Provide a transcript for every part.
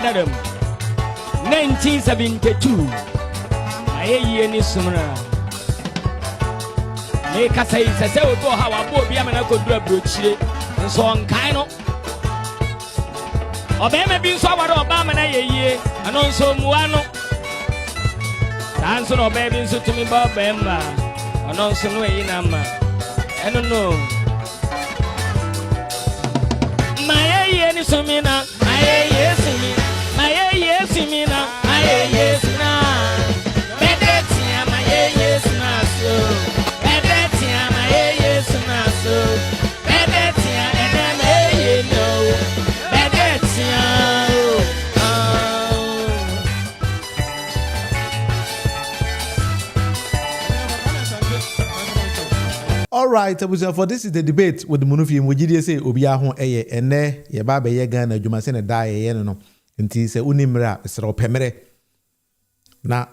Adam 1972 aye ni sumra me ka sai se obo ha wa bo bia me na kodura brochire nso nkan no obema bi nso awado oba me na yeye ano nso muwa no sanso no baby nso tumi ba bemba ano nso no yi na ma eno no maye ni sumina maye sumina maye sumina maye sumina bedetia maye sumina so bedetia maye sumina so bedetia eneme no bedetia All right, for this is the debate with the Munufi Mujidi say Obia ho eye ene ye ba be ye Ghana adwuma se ne da ye no nti se unimra sero pemere na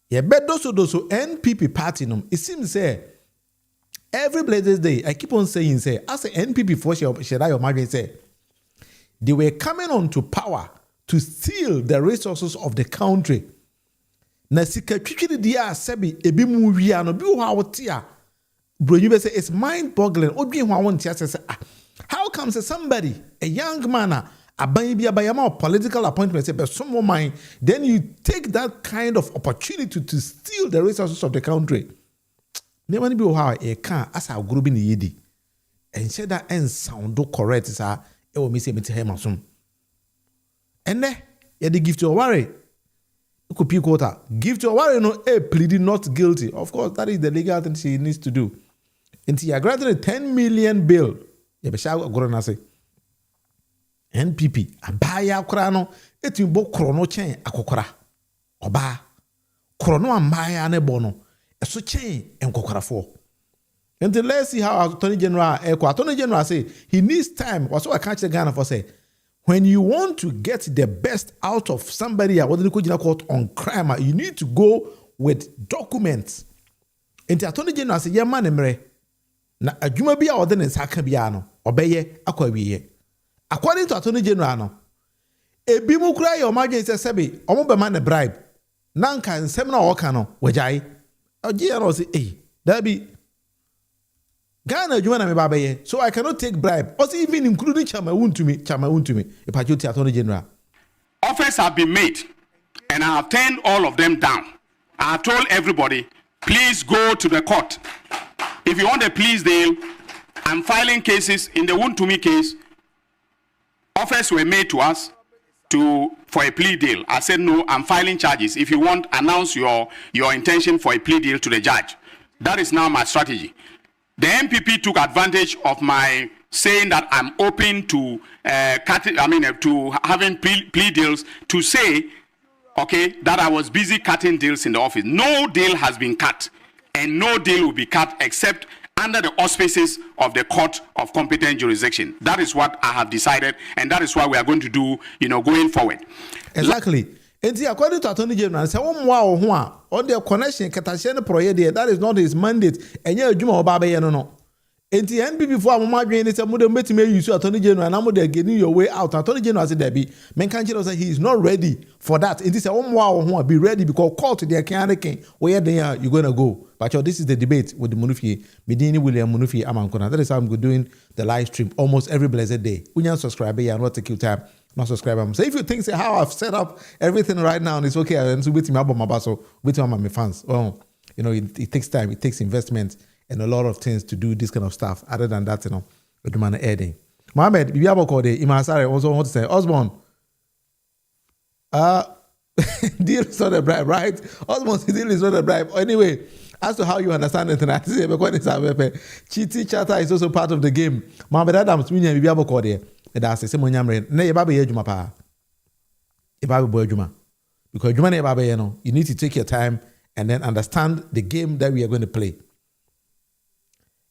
ye bedoso doso NPP party no it seems say every blessed day I keep on saying say as a NPP for share your margin say they were coming on to power to steal the resources of the country na sika twitwi dia sebi ebi mu wia no bi ho awotia bro, you say it's mind-boggling. How comes somebody, a young man, a political appointment, say, but some mind, then you take that kind of opportunity to steal the resources of the country? Never be how a car as our group in the yidi, and say that and sound correct, sir. It will miss him to him soon. And then you give to a worry. Could be quota. Give to a worry, no, pleading not guilty. Of course, that is the legal thing she needs to do. And she granted a 10 million bill. You be sure go na say. NPP abaya kora no etimbo krono chen akokora. Oba krono ambaya ne bono. Eso chen enkokora for. And let's see how Attorney General say he needs time. Also I catch the Ghana for say when you want to get the best out of somebody what they court on crime, you need to go with documents. And the Attorney General say, yeah, man, emre. Na adwuma bia ode ne nsaka bia no obeye akwawiye. According to Attorney General no, ebi mu kura your margin say sebe omo be man bribe. Na nka nsem na woka no wajai. Ogie no say that be Ghana adwuma na me ba beye. So I cannot take bribe. Also even including chama wuntu me. If I to Attorney General. Offers have been made and I have turned all of them down. I have told everybody, please go to the court. If you want a plea deal, I'm filing cases. In the Wontumi case, offers were made to us for a plea deal. I said, no, I'm filing charges. If you want, announce your intention for a plea deal to the judge. That is now my strategy. The MPP took advantage of my saying that I'm open to to having plea deals to say, okay, that I was busy cutting deals in the office. No deal has been cut. And no deal will be cut except under the auspices of the court of competent jurisdiction. That is what I have decided, and that is what we are going to do, going forward. Exactly. And according to Attorney General, say on the connection, that is not his mandate. And you no. And the NPP for Amadrin is a modern betting use Attorney General and I'm getting your way out. Attorney General said there be Menkanjiro said he is not ready for that. It is a be ready because call to their king where they are you're gonna go. But this is the debate with the Munufi, Medini William Munufi Amankona. That is how I'm doing the live stream almost every blessed day. When you subscribe, you not take your time, not subscribe. So if you think say how I've set up everything right now, it's okay. And so with me about my basso, with my fans. Oh, it takes time, it takes investment. And a lot of things to do this kind of stuff. Other than that, with the man adding. Mohammed, Bibi Abokode, Imasare also want to say, Osborne, deal is not a bribe, right? Osborne, deal is not a bribe. Anyway, as to how you understand it, Chiti Chata is also part of the game. Mohammed Adams, Bibi Abokode, that's the same Yamre. Ne Babe Yejuma Pa. Ibabe Boy Juma. Because Juma ne Babe, you need to take your time and then understand the game that we are going to play.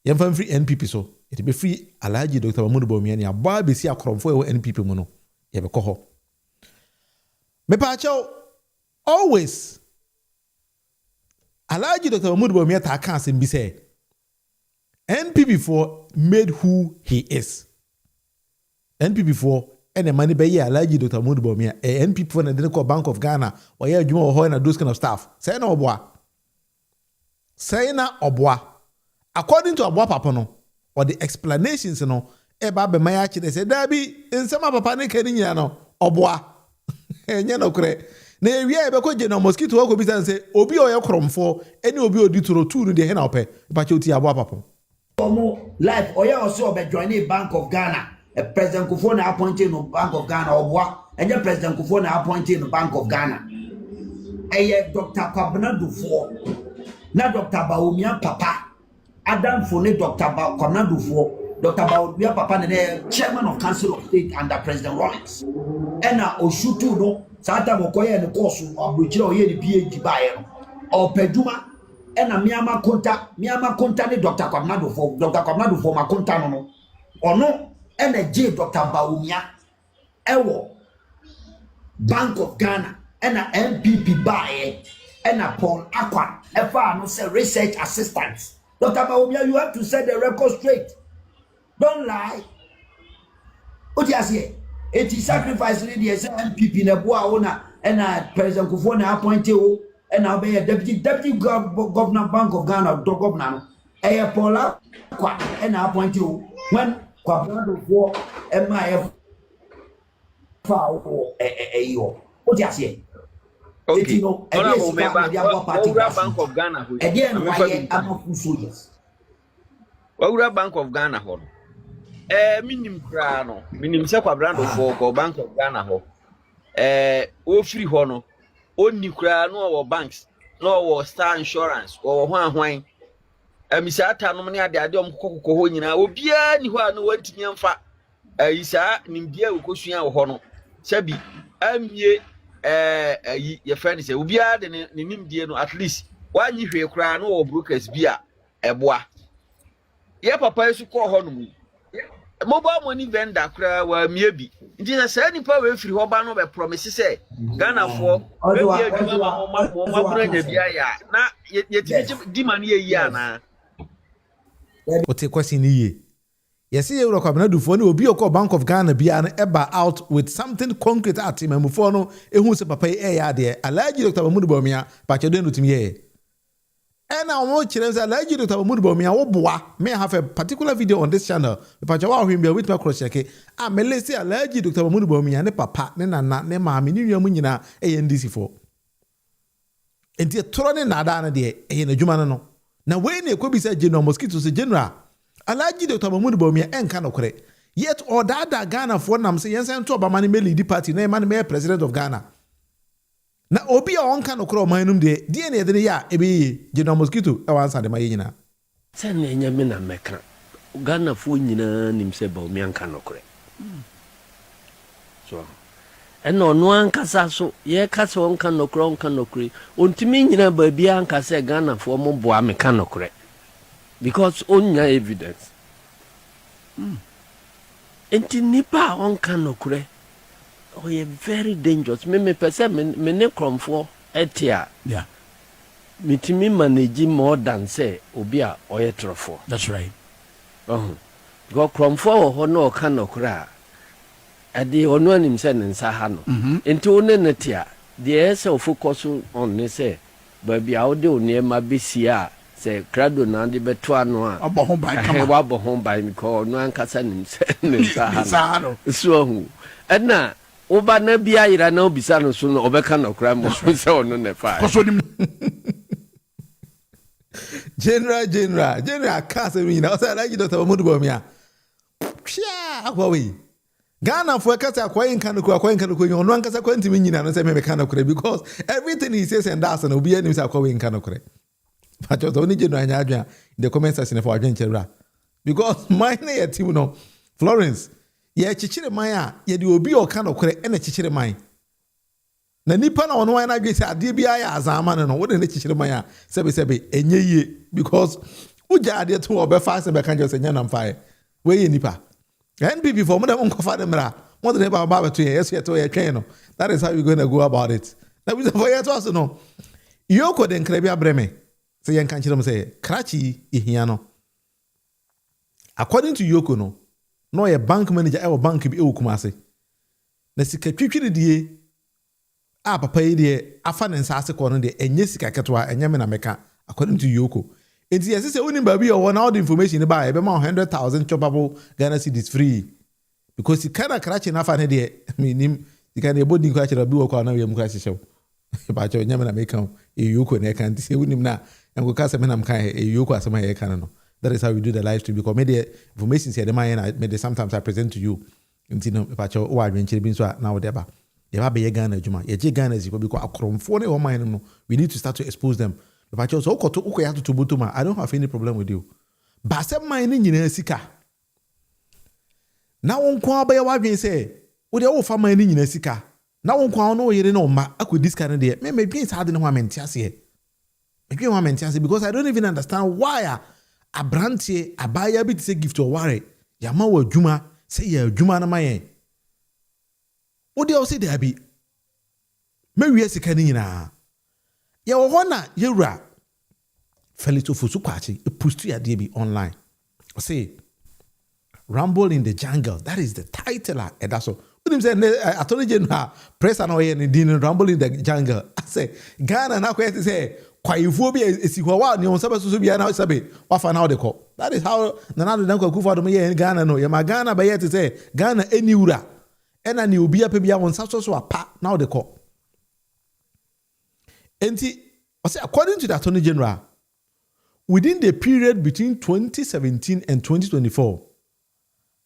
Yɛmfa free NPP so it be free Alhaji Dr. Mahmoud Bawumia ya ba be si akromfo e NPP mu no ye be kɔ hɔ me pa chaw always Alhaji Dr. Mahmoud Bawumia ta kan asem bi say NPP for made who he is. NPP for ene mani be ye Alhaji Dr. Mahmood Bawumia NPP for na de ko Bank of Ghana or ye adwuma wo ho na those kind of staff say na oboa according to Aboa papa no or the explanations no e ba be maya chi say da bi nsema papa ne kani nya no oboa enye no kure na ewia e be ko je na mosquito ko bi san say obi o ye kromfo ene obi odi turo tu no de he na ope ba che oti Aboa papa life oya also be join Bank of Ghana. President Kufuor na appointed no Bank of Ghana or and President Kufuor na appointed no Bank of Ghana. Dr. Kwabena Dufour, na Dr. Bawumia Papa, Adam Fone Dr. Kwabena Dufour, Dr. Bawumia Papa, the chairman of Council of State under President Rollins. And now Oshutu no, Santa Mokoya and the course of Buchiro ye the PhD buyer or Peduma. And a Miyama Konta ni Dr. Kwabena Dufour, Dr. Kwabena Dufour ma konta no or no. And a J. Dr. Bawumia, Ewo, Bank of Ghana, and a MPP buyer, and a Paul Aquan, FR, no say research assistant. Dr. Bawumia, you have to set the record straight. Don't lie. What you say? It is sacrifice lady as MPP in a boa owner, and a President Kufuor appointed, and I'll be a deputy governor Bank of Ghana, governor, a Paul Aquan, and I appoint you when. Kwabena Dufour MIF foul what you say? Okay. You know, Bank of Ghana. Again, why I'm of soldiers. What Bank of Ghana? Minim Crano, Minim Kwabena Dufour or Bank of Ghana. O free hono, only Crano or banks, no Star Insurance or Wine. Misata no mani ade ade omkokoko ho nyina obia ni ho a no wantimi amfa isa nimbia ukosua wo ho no sabi amie ye friend say obia de ne nimdie no at least wanyi hwe kura no wo brokers bia eboa ye papa yesu ko ho no mu mobile money vendor kura wa mie bi nti na say nipa we firi ho ba no be promise say Ghana for be bia djuma ma bro nya bia ya na ye timi di man ye yi ana. What a question ye? Yes, you look up another phone will be a Bank of Ghana be an eba out with something concrete at him and Mufono, a who's a papa air there. Alhaji Dr. Mahmood Bawumia, but you don't to me. And now more children, Alhaji Dr. Mahmood Bawumia, oh boy, may have a particular video on this channel. But you are him with my cross check. I may say Alhaji Dr. Mahmood Bawumia, ne papa, ne na, ne mammy, New Yamunina, ANDC4. And the Torone Nadana de a Jumano. Now when you could be said general mosquitoes a general, Alhaji Dr. Mahmood Bawumia and cano correct. Yet or that Ghana for nam say yes and to about money the party name man mayor president of Ghana. Now obi on cano crow minum de DNA de ya ebi general mosquito answer the mayina. Send Yamina Mecca Ghana for Nina nimse Bawumia cano correct. So and no one casaso, ye casso on cano crown cano cree, untimina babian cassa Ghana for Momboa mecano correct. Because only evidence. Enti nipa on cano correct. Oh, ye very dangerous. Me person me ne cromfo etia. Yeah. Mitimi manage more than say obia or ye trofo. That's right. Go cromfo or no cano cra. Adi onu anim se nsa ha no enti one netia de ese focus on ne se ba bia wo de one ma besia se krado na de beto ano a abo ban kama wa bo ban ko onu ankasa nim se nsa ha no so hu na oba na bia ira na obisa no so no obeka na kra mo se onu ne fa ko so nim general kasa mi na o say Alhaji Dr. Mahmood Bawumia pia akwawi Ghana for Kasa Quain can one Kasa Quentin and say mechanical because everything he says and does and will be any Quain canocre. But just only general in the comment section for Argentina. Because my name, you know, Florence, ye chichire maya, ye do be or canocre and a chichire mine. Na nipa na ono na gbe say ade bia ya azama no wo de ne chichire maya sebe enye ye because uja ade to obefa se be kan just nya nam fae we ye nipa. NPP for more than one more than about to yes, yet to a train. That is how you're going to go about it. That was for you to also know. Yoko den Krebia Breme. Say, young country say, Krachi, Ihiano. According to Yoko, no a bank manager or bank be Ukumase. na sika twitwiri die a papa yi de afa ne nsaase kɔ no de enye sika ketwa enye me na meka according to Yoko. Enti yesi se unim baby or all the information ba e be ma 100,000 choppable Ghana cedis free because you kana krache na fa ne de minim you can ebodi kwa chira bi wo kwa na we mu kwa hyehyɛ ba cho nyame na meka Yoko na kan ti se unim na enko ka se me na mka Yoko asema ye kan no. That is how we do the live stream because me the information say the man me sometimes I present to you. Enti no ba cho o adwenkyere bi so na wo de ba. Ye ba be ye Ghana adwuma ye je Ghana ziko because akromfo ne wo man no we need to start to expose them. If I chose Okoto Ukoya to Butuma, I don't have any problem with you. But some mining in Sika. Now on Kwaba Wabin say, would the old farmer in Sika? Now on Kwano, you know, I could this kind of day. Maybe it's hard in one mentality. Maybe one mentality because I don't even understand why a branch, a buyer bit say gift to a worry. Yamawa Juma, say ya Juma na my. What do you say there be? Maybe yes, canina. Ya wana yura Felito Fusukwachi a push to ya DB online. Say Rumble in the Jungle. That is the title. And that's all. What him say Attorney General press an oil and din Rumble in the Jungle. I say Ghana na kwete say kwaifobia esihuwa ni on sabe so bia na sabe wa fa na de ko. That is how Nana de Kufa do me in Ghana no. Ya ma Ghana ba yet say Ghana eni wura. Ena ni obi ape bia on so apa na de ko. According to the Attorney General, within the period between 2017 and 2024,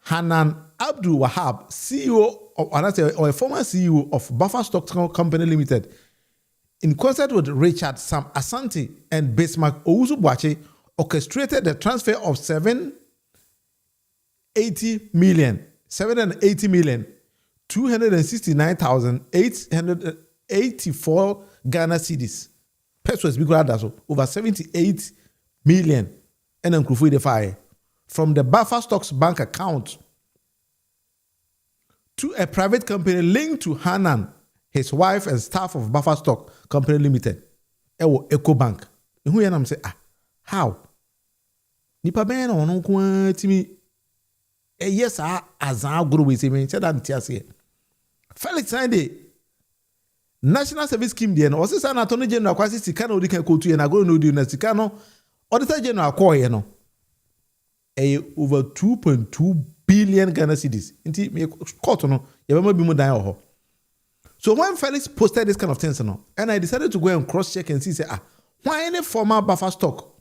Hanan Abdul Wahab, CEO or a former CEO of Buffer Stock Company Limited, in concert with Richard Sam Asante and Bismarck Owusu-Boakye, orchestrated the transfer of 769,884 Ghana cedis. Pesos big over 78 million and then the fire from the Buffer Stocks bank account to a private company linked to Hanan, his wife and staff of Buffer Stock Company Limited. Eco Bank. Who am say how? Nipa ben ono kwa timi yes azan guru we say me said that tiase. Felix Sunday National Service Scheme there no o say na Attorney General kwasi sika na odi kan kotu ye na go no di na sika no Auditor General call ye no over 2.2 billion Ghana cedis. Inti me court no ye be ma bi mu dan ho. So when Felix posted this kind of things no and I decided to go and cross check and see say why any former Buffer Stock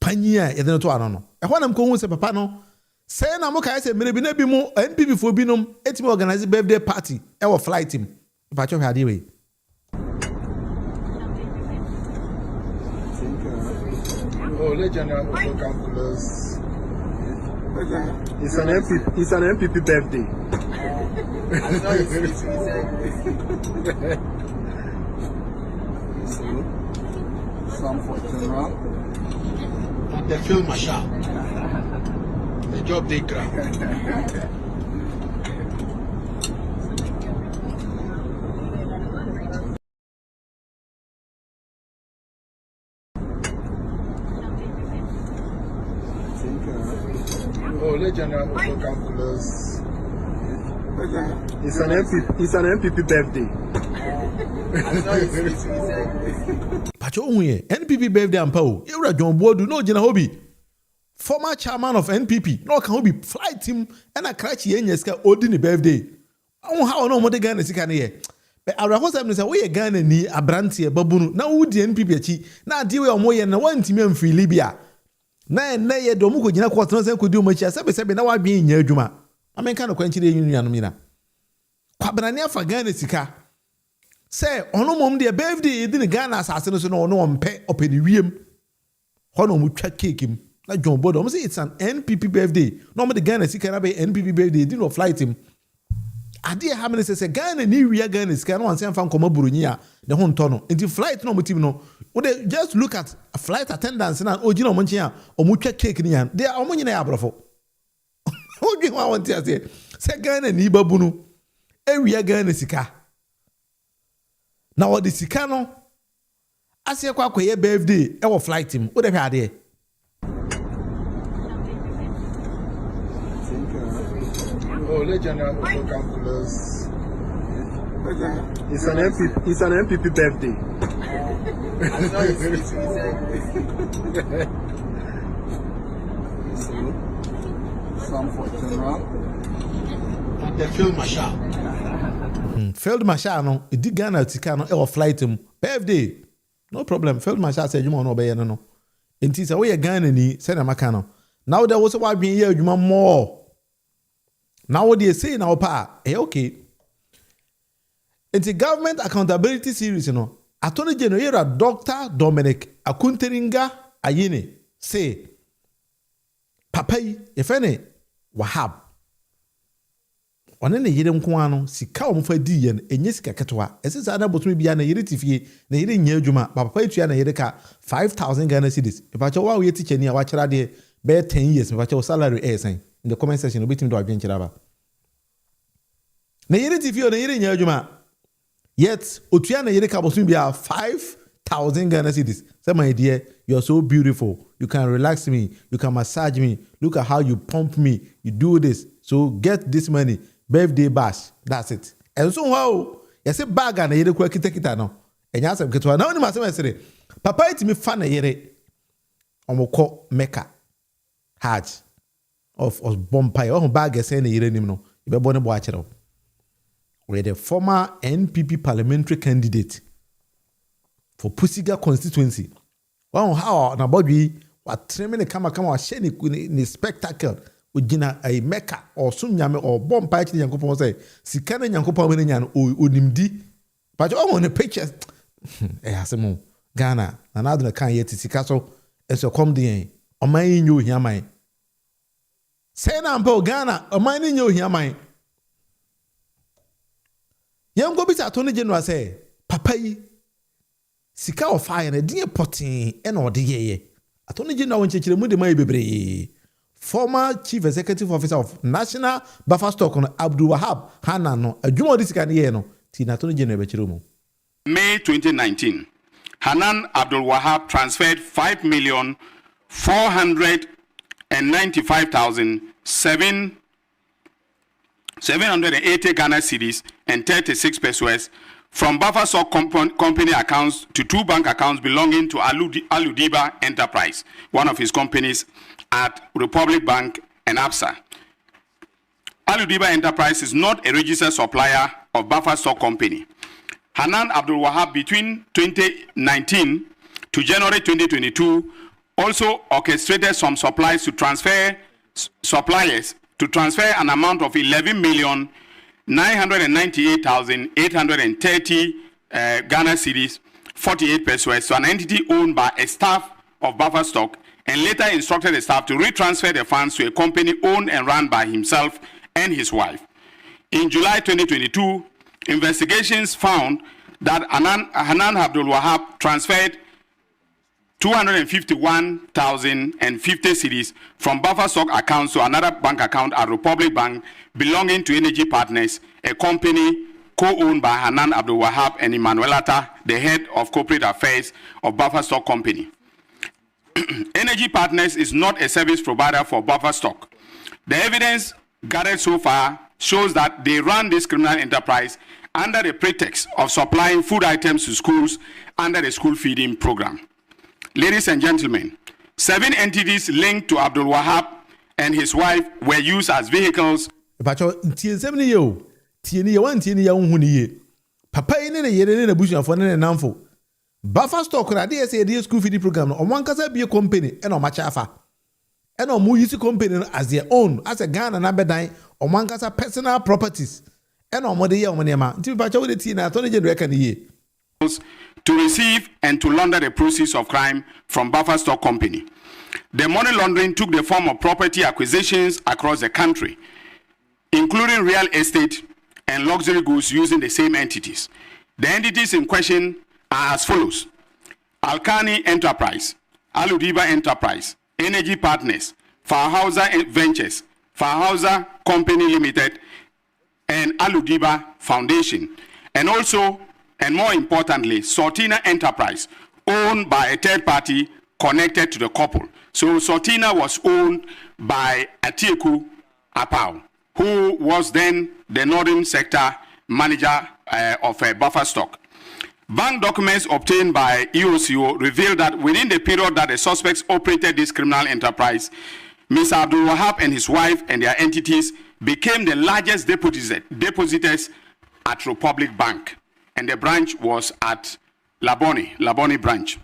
panyia ye den to ano no e ho nam ko hu say papa no say na mo kai say mere bi na bi mu NPP fo bi nom etimi organize birthday party e wo flight him. If I try to way. Oh, legend calculus. It's an MPP birthday. Some for general. And the film marshal. The job they grab. Oh, legend calculus. It's an MPP birthday. Pacho unye NPP birthday ampa o. Yewura John Bodu no gina hobi. Former chairman of NPP. No kan hobi flight him and a crash yenyeska odi ni birthday. How no mo de Ghana sika ne ye. Be arahosa me say we ye Ghana ni abrante babunu na wo di NPP achi. Na adi we omo ye na wantimi amfiri Libya. Na ye do mu ko gina court no say ko di o machi sebe na wa dwen nya adwuma amenka no kwanchire yunuanom nyina kwabrane afa Ghana sika say ono mom de birthday di ni Ghana asase no so no ono mpe openi wiem hono mu twa cake im na John Bodo say it's an NPP birthday no mo de Ghana sika na be NPP birthday di no flight him ade ha me say Ghana ni wia Ghana sika no wan say amfa nkoma burunyi a de ho nto no nti flight no mo tim no just look at a flight attendants na ojina omo nchen a omo twa cake ni yan they omo nyina ya brofo obi wa want to say Ghana ni babunu ewia Ghana sika na o de sika no ase kwa akoye birthday e wo flight him wo de hwa ade Oh, Oh, legend calculus. It's an MPP birthday. Some for general. And the field marshal. Field marshal no, edi Ghana tika no e o flight mu. Birthday. No problem. Field marshal say adwuma no obeye no. Enti say we Ghana ni say na maka no. Now there was what being here adwuma more. Now what they say now pa, okay. Enti government accountability series no. Attorney General Dr. Dominic Akunteringa Ayine say papa yi efene Wahab one ne yire nko ano sika o mfa di ye enye sika ketwa esisa na botumi bia na yire tifie na yire nya adwuma papa yi tua na yire ka 5,000 Ghana cedis ipacho wa we teacher ni a wa kira de be 10 years ipacho salary in the comment section obetimi do adwen kira ba na yire tifie na yire nya adwuma yet otua na yire ka botumi bia 5,000 Ghana cedis. Say, my dear, you're so beautiful. You can relax me. You can massage me. Look at how you pump me. You do this. So get this money. Birthday bash. That's it. And so how? You say bag and you kwa kita no. And you ask kitwa. Now ni masema say, papa iti me fan na yere. Omoko Mecca. Hajj. Of Bombay. Oh bag say na yere nim no. Ibe bone bo achero. We the former NPP parliamentary candidate for Pusiga constituency. Wow, how na body what tremendous kama wa sheni ni spectacle ujina a Mecca or sunyame or bomb patch Yankopon say sikana Yankopon when yan onimdi. But on the pictures hasemo Ghana another can yet sikaso as a come the on my new here my say na mpo Ghana on my new here my Young go be Attorney General say papa yi sika of fire na die potin e na ode yeye Attorney General won chekire mu de mai bebre former chief executive officer of National Buffer Stock on Abdul Wahab Hanan no adwuma odi sika ne ye no ti na Attorney General be kire mu May 2019 Hanan Abdul Wahab transferred 5,495,780 Ghana cedis and 36 pesos from Buffer Stock company accounts to two bank accounts belonging to Aludiba Enterprise, one of his companies at Republic Bank and ABSA. Aludiba Enterprise is not a registered supplier of Buffer Stock Company. Hanan Abdul Wahab between 2019 to January 2022 also orchestrated some suppliers to transfer an amount of 11,998,830 Ghana cedis, 48 pesos, to an entity owned by a staff of Buffer Stock, and later instructed the staff to retransfer the funds to a company owned and run by himself and his wife. In July 2022, investigations found that Hanan Abdul Wahab transferred 251,050 cedis from Buffer Stock accounts to another bank account at Republic Bank belonging to Energy Partners, a company co-owned by Hanan Abdul Wahab and Emmanuelata, the head of corporate affairs of Buffer Stock Company. Energy Partners is not a service provider for Buffer Stock. The evidence gathered so far shows that they run this criminal enterprise under the pretext of supplying food items to schools under the school feeding program. Ladies and gentlemen, 7 entities linked to Abdul Wahab and his wife were used as vehicles. Pacho tiensem ni yo tieni ye wan tieni ya hu ni ye papa yi ne yere ne na busuafo ne namfo Buffer Stock na dey say the school feeding program no omwan kasa be company e na omacha afa e na omu use company as their own as a Ghana na bedan omwan kasa personal properties e na omode ye omonema nti pacho we dey tie na Attorney General kan ye to receive and to launder the proceeds of crime from Buffer Stock Company. The money laundering took the form of property acquisitions across the country, including real estate and luxury goods using the same entities. The entities in question are as follows: Alkani Enterprise, Aludiba Enterprise, Energy Partners, Farhauser Ventures, Farhauser Company Limited, and Aludiba Foundation, and also, and more importantly, Sortina Enterprise, owned by a third party connected to the couple. So Sortina was owned by Atieku Apau, who was then the Northern Sector Manager of Buffer Stock. Bank documents obtained by EOCO revealed that within the period that the suspects operated this criminal enterprise, Mr. Abdul Wahab and his wife and their entities became the largest depositors at Republic Bank, and the branch was at Labone branch.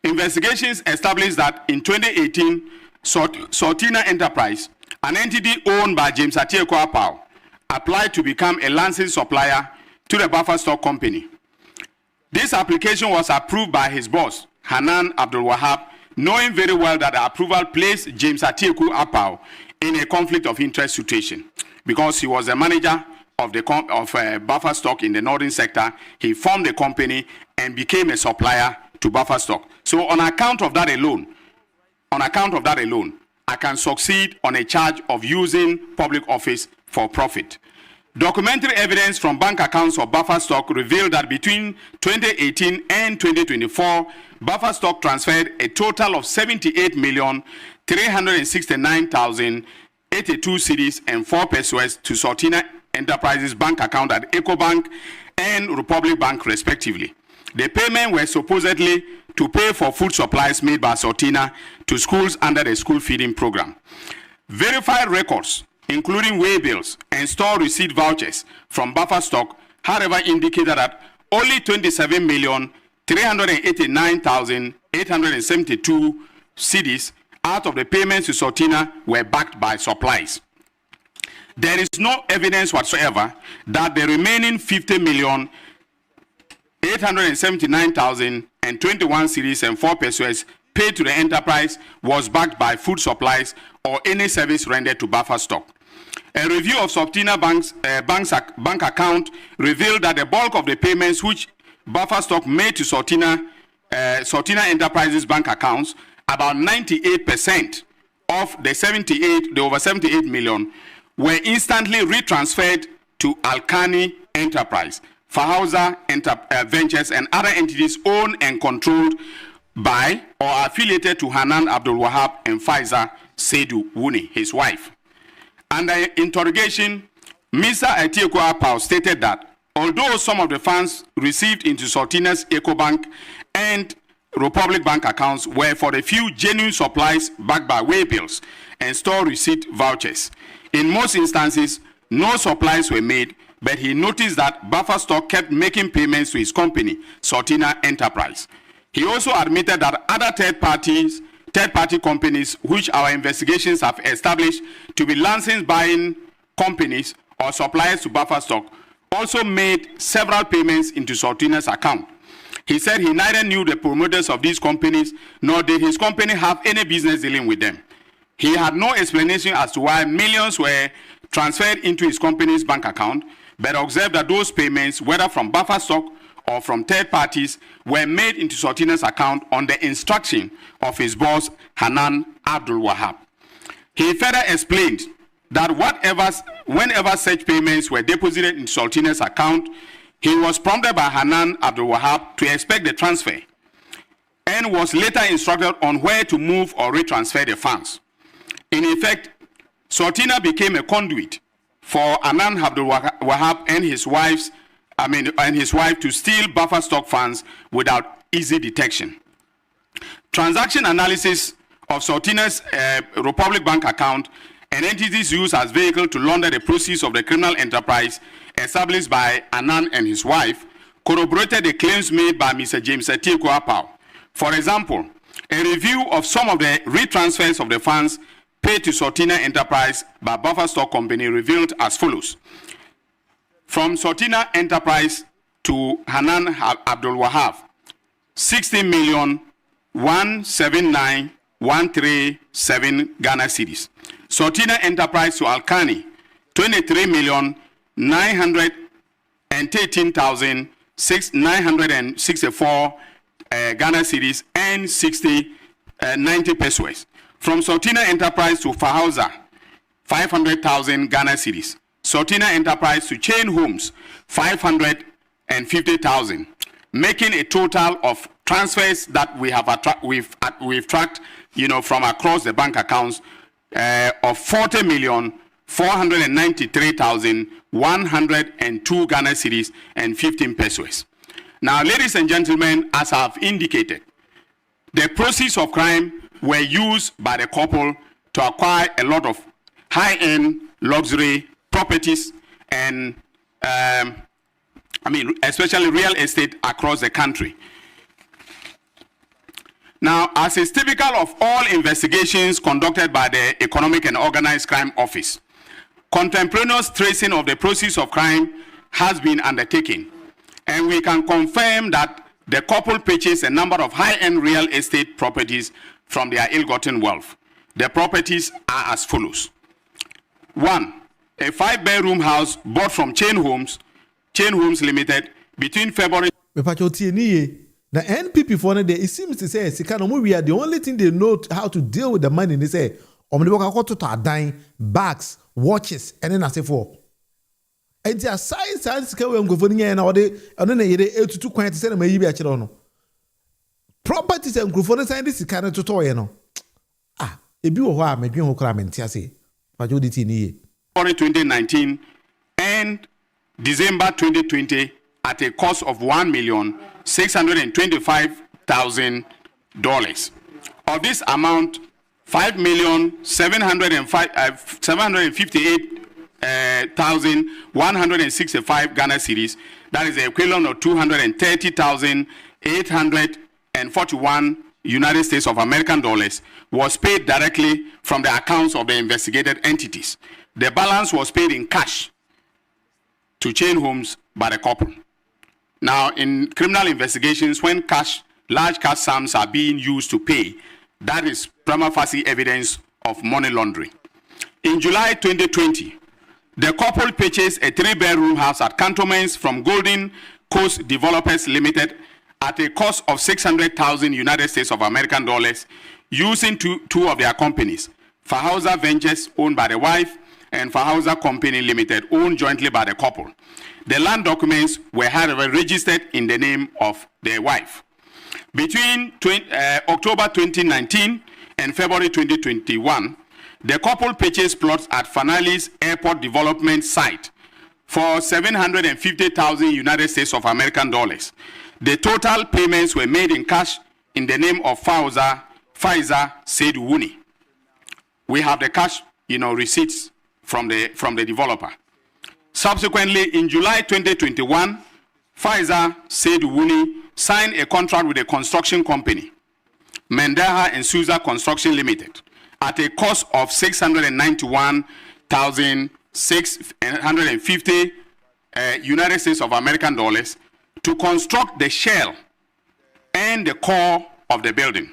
Investigations established that in 2018, Sortina Enterprise, an entity owned by James Atieko Apau, applied to become a licensed supplier to the Buffer Stock Company. This application was approved by his boss, Hanan Abdul Wahab, knowing very well that the approval placed James Atieko Apau in a conflict of interest situation. Because he was the manager of Buffer Stock in the Northern Sector, he formed the company and became a supplier to Buffer Stock. So on account of that alone, I can succeed on a charge of using public office for profit. Documentary evidence from bank accounts of Buffer Stock revealed that between 2018 and 2024, Buffer Stock transferred a total of 78,369,082 cedis and 4 pesos to Sortina Enterprises bank account at EcoBank and Republic Bank respectively. The payments were supposedly to pay for food supplies made by Sortina to schools under the school feeding program. Verified records, including way bills and store receipt vouchers from Buffer Stock, however, indicated that only 27,389,872 cedis out of the payments to Sortina were backed by supplies. There is no evidence whatsoever that the remaining 50,879,021 cedis and 4 pesos paid to the enterprise was backed by food supplies or any service rendered to Buffer Stock. A review of Sortina bank account revealed that the bulk of the payments which Buffer Stock made to Sortina Enterprises bank accounts, about 98% of the over 78 million, were instantly retransferred to Alkani Enterprise, Fahauza Ventures, and other entities owned and controlled by or affiliated to Hanan Abdul Wahab and Faiza Seydou Wuni, his wife. Under interrogation, Mr. Atieko Apau stated that although some of the funds received into Sortina's EcoBank and Republic Bank accounts were for the few genuine supplies backed by way bills and store receipt vouchers, in most instances, no supplies were made, but he noticed that Buffer Stock kept making payments to his company, Sortina Enterprise. He also admitted that other third-party companies, which our investigations have established to be licensed buying companies or suppliers to Buffer Stock, also made several payments into Sortina's account. He said he neither knew the promoters of these companies, nor did his company have any business dealing with them. He had no explanation as to why millions were transferred into his company's bank account, but observed that those payments, whether from Buffer Stock or from third parties, were made into Sortina's account on the instruction of his boss, Hanan Abdul Wahab. He further explained that whenever such payments were deposited in Sortina's account, he was prompted by Hanan Abdul Wahab to expect the transfer and was later instructed on where to move or retransfer the funds. In effect, Sortina became a conduit for Hanan Abdul Wahab and his wife to steal Buffer Stock funds without easy detection. Transaction analysis of Sortina's Republic Bank account and entities used as vehicle to launder the proceeds of the criminal enterprise established by Hanan and his wife corroborated the claims made by Mr. James Atieko Apau. For example, a review of some of the retransfers of the funds paid to Sortina Enterprise by Buffer Stock Company revealed as follows. From Sortina Enterprise to Hanan Abdul Wahab, 60,179,137 Ghana cedis. Sortina Enterprise to Alkani, 23,913,964 Ghana cedis and 90 pesos. From Sortina Enterprise to Fahauza, 500,000 Ghana cedis. Sortina Enterprise to Chain Homes, 550,000, making a total of transfers that we've tracked, from across the bank accounts of 493,102 Ghana cedis and 15 pesos. Now, ladies and gentlemen, as I've indicated, the proceeds of crime were used by the couple to acquire a lot of high-end luxury properties and, especially real estate across the country. Now, as is typical of all investigations conducted by the Economic and Organized Crime Office, contemporaneous tracing of the proceeds of crime has been undertaken, and we can confirm that the couple purchased a number of high-end real estate properties from their ill-gotten wealth. The properties are as follows. 1. A 5-bedroom house bought from Chain Homes Limited between February. The NPP for it seems to say, we are the only thing they know how to deal with the money. They say, bags, watches, and then I say for. And their size and go for the end, or they to quiet to send maybe a channel. Properties and group sign this kind of tutorial. Ah, a beautiful harm, a dream of crime, and Tiasi. But you did in 2019 and December 2020 at a cost of $1,625,000. Of this amount, $5,758,165 Ghana cedis, that is the equivalent of 230,841 United States of American dollars, was paid directly from the accounts of the investigated entities. The balance was paid in cash to Chain Homes by the couple. Now, in criminal investigations, when large cash sums are being used to pay, that is prima facie evidence of money laundering. In July 2020, the couple purchased a 3-bedroom house at Cantonments from Golden Coast Developers Limited at a cost of 600,000 United States of American dollars, using two of their companies, Fahauser Ventures, owned by the wife, and Fahauser Company Limited, owned jointly by the couple. The land documents were, however, registered in the name of their wife. Between October 2019 and February 2021, the couple purchased plots at Fanali's airport development site for 750,000 United States of American dollars. The total payments were made in cash in the name of Faiza Seydou Wuni. We have the cash, receipts from the developer. Subsequently, in July 2021, Faiza Seydou Wuni signed a contract with a construction company, Mendaha and Souza Construction Limited, at a cost of 691,650 United States of American dollars to construct the shell and the core of the building.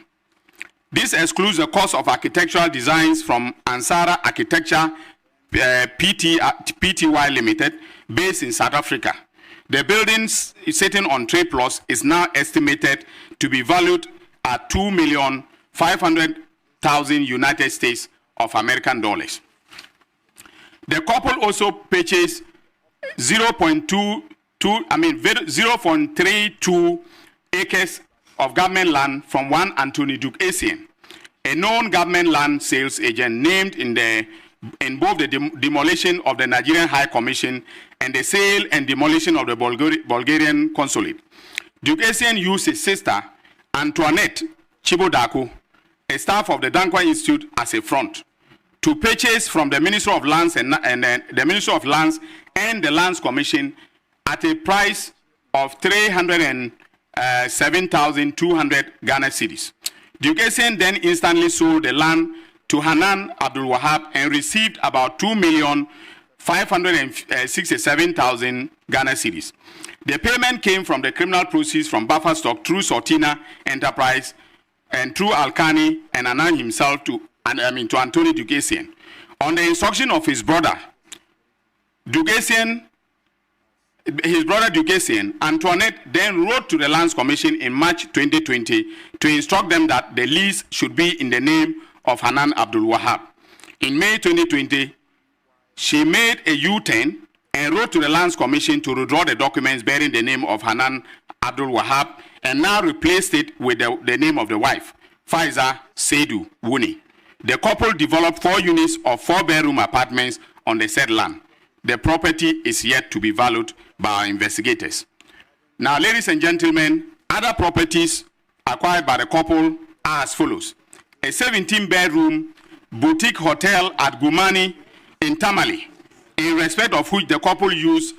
This excludes the cost of architectural designs from Ansara Architecture Pty Limited, based in South Africa. The building sitting on Trade Plus is now estimated to be valued at $2,500,000 United States of American dollars. The couple also purchased 0.32 acres of government land from one Anthony Duke Essien, a known government land sales agent named in both the demolition of the Nigerian High Commission and the sale and demolition of the Bulgarian consulate. Duke Essien used his sister, Antoinette Chibodaku, a staff of the Dankwa Institute, as a front to purchase from the Ministry of Lands and the Ministry of Lands and the Lands Commission at a price of 307,200 Ghana cedis. Duke Essien then instantly sold the land to Hanan Abdul Wahab and received about 2,567,000 Ghana cedis. The payment came from the criminal proceeds from buffer stock through Sortina Enterprise and through Alkani and Anan himself to Anthony Duke Essien. On the instruction of his brother, Duke Essien, Antoinette then wrote to the Lands Commission in March 2020 to instruct them that the lease should be in the name of Hanan Abdul Wahab. In May 2020, she made a U-turn and wrote to the Lands Commission to withdraw the documents bearing the name of Hanan Abdul Wahab and now replaced it with the name of the wife, Faiza Seydou Wuni. The couple developed 4 units of 4-bedroom apartments on the said land. The property is yet to be valued by our investigators. Now, ladies and gentlemen, other properties acquired by the couple are as follows. A 17-bedroom boutique hotel at Gumani in Tamale, in respect of which the couple used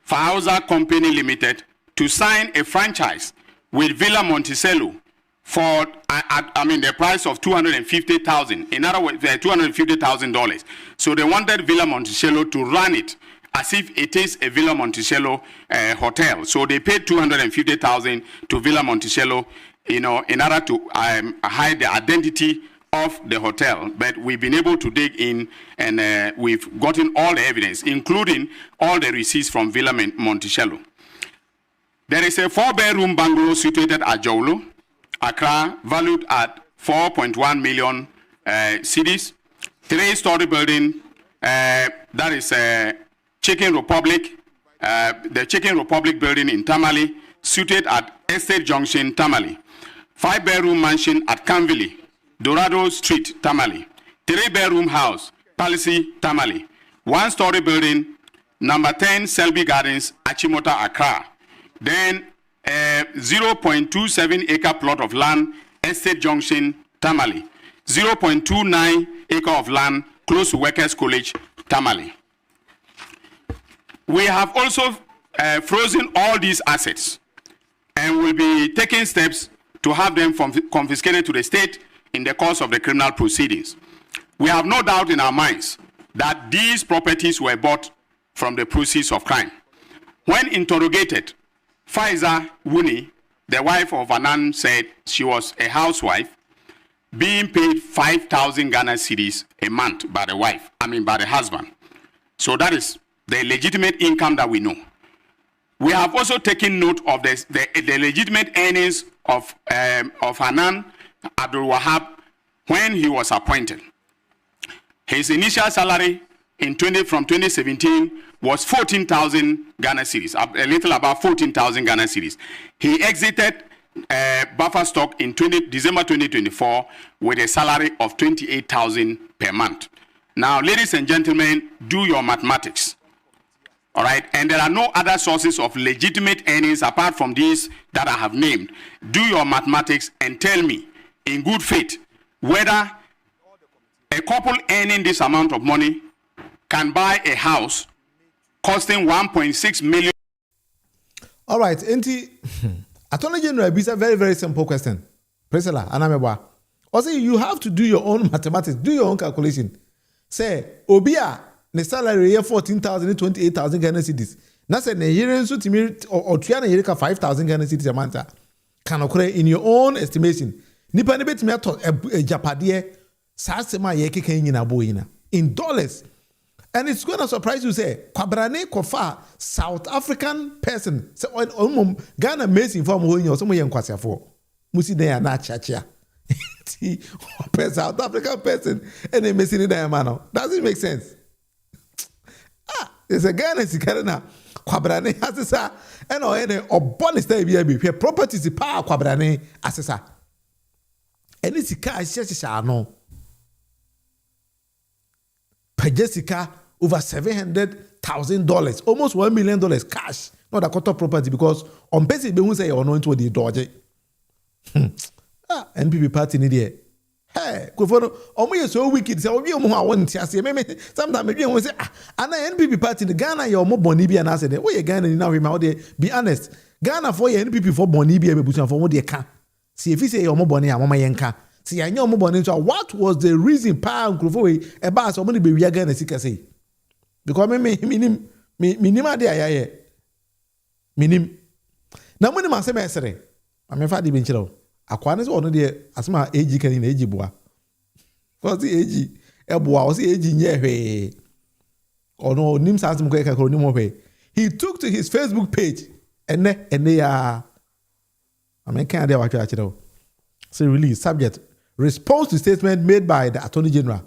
Fauza Company Limited to sign a franchise with Villa Monticello for the price of $250,000. In other words, $250,000. So they wanted Villa Monticello to run it as if it is a Villa Monticello hotel. So they paid $250,000 to Villa Monticello, in order to hide the identity of the hotel. But we've been able to dig in, and we've gotten all the evidence, including all the receipts from Villa Monticello. There is a 4-bedroom bungalow situated at Jolo, Accra, valued at 4.1 million cedis. 3-story building, that is Chicken Republic, the Chicken Republic building in Tamale, situated at Estate Junction, Tamale. 5-bedroom mansion at Canville, Dorado Street, Tamale. 3-bedroom house, Palissy, Tamale. 1-story building, number 10 Selby Gardens, Achimota, Accra. Then 0.27 acre plot of land, Estate Junction, Tamale. 0.29 acre of land, close to Workers College, Tamale. We have also frozen all these assets and will be taking steps to have them confiscated to the state in the course of the criminal proceedings. We have no doubt in our minds that these properties were bought from the proceeds of crime. When interrogated, Faiza Wuni, the wife of Anan, said she was a housewife being paid 5,000 Ghana cedis a month by the husband. So that is the legitimate income that we know. We have also taken note of the legitimate earnings of Hanan Abdul Wahab when he was appointed. His initial salary from 2017 was 14,000 Ghana cedis, a little above 14,000 Ghana cedis. He exited buffer stock in December 2024 with a salary of 28,000 per month. Now, ladies and gentlemen, do your mathematics. All right, and there are no other sources of legitimate earnings apart from these that I have named. Do your mathematics and tell me, in good faith, whether a couple earning this amount of money can buy a house costing 1.6 million. All right, Enti, Attorney General, it's a very, very simple question. Priscilla, Anameba. Also, you have to do your own mathematics, do your own calculation. Say, Obia. The salary here 14,000 28,000 Ghana cedis. Na say ne yere so timi or tua na yere ka 5,000 Ghana cedis a month. Can occur in your own estimation. Nipa ne betimi ato japade sa sema ye keke nyina boyina in dollars. And it's going to surprise you say kwabrane kofa South African person say Ghana makes inform ho nya so mo ye nkwasiafo. Musi den ya na chiachia. South African person and they messing it there man. Doesn't make sense. There's a Ghana sikare na kwabrane asesa and o ene obone stay bi properties pa kwabrane asesa. Eni sika asesa no. Jessica over $700,000, almost $1 million cash. Not a quarter property because on basic be who say or no into the dodge. NPP party ni there. Hey, Kofono, omo so wicked. Say obi omo want to me. Sometimes maybe we say ana NPP party in Ghana your mo boni bi na say de. We Ghana ni now we ma dey be honest. Ghana for your NPP for boni bi e bebusan for mo dey ka. See if you say your mo boni a mo ma yenka. See anya omo boni so what was the reason pa nkrofo we e ba so mo dey be wi Ghana sika say. Because me ade ayaye. Minim. Na mo ni ma say me sere. Ame fa di bi nchiro. Akwa ne so ono de asema AG kan na AG boa. Because the AG e boa o say AG nye hwe. Ono nim sa asem ko e ka ko nim hwe. He took to his Facebook page ene ya American dey wa twa chiro. Say release subject response to statement made by the Attorney General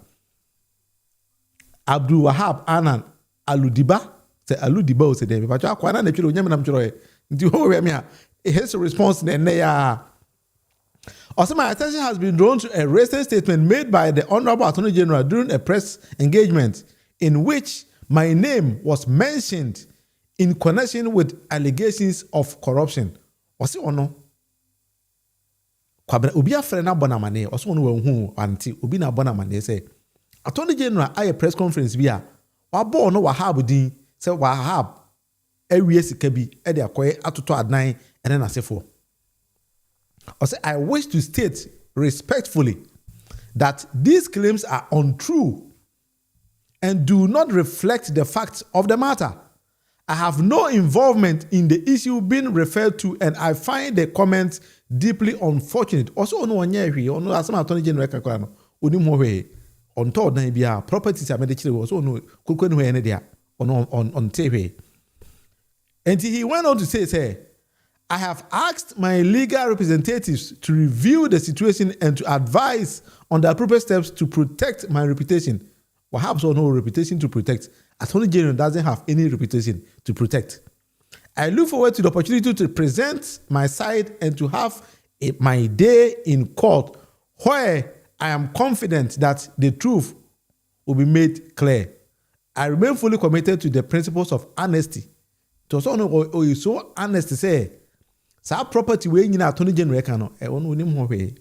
Abdul Wahab Anan Aludiba. Say Aludiba o say dem ba twa akwa na chiro nyam nam chiro e. Nti ho we me a his response ene ya Also, my attention has been drawn to a recent statement made by the Honorable Attorney General during a press engagement in which my name was mentioned in connection with allegations of corruption. Also, ono. Kwabena obi afre na bonamane. Also, ono hu anti obi na bonamane say. Attorney General aye press conference bi a wabo no Wahab din say Wahab ewie sika bi e de akoye atoto adan ene nasefo. Also, I wish to state respectfully that these claims are untrue and do not reflect the facts of the matter. I have no involvement in the issue being referred to, and I find the comments deeply unfortunate. Also, ono onye hwe, ono asema Attorney General kakra no, oni mo hwe, on to dan bia properties amede chire wo, so ono kokoni hwe ne dia, ono on te hwe. And he went on to say, I have asked my legal representatives to review the situation and to advise on the appropriate steps to protect my reputation. Perhaps or no reputation to protect. Attorney General doesn't have any reputation to protect. I look forward to the opportunity to present my side and to have my day in court where I am confident that the truth will be made clear. I remain fully committed to the principles of honesty. To so you so honest to say, sa property we nyina Attorney General kan no e wonu nim ho hwe.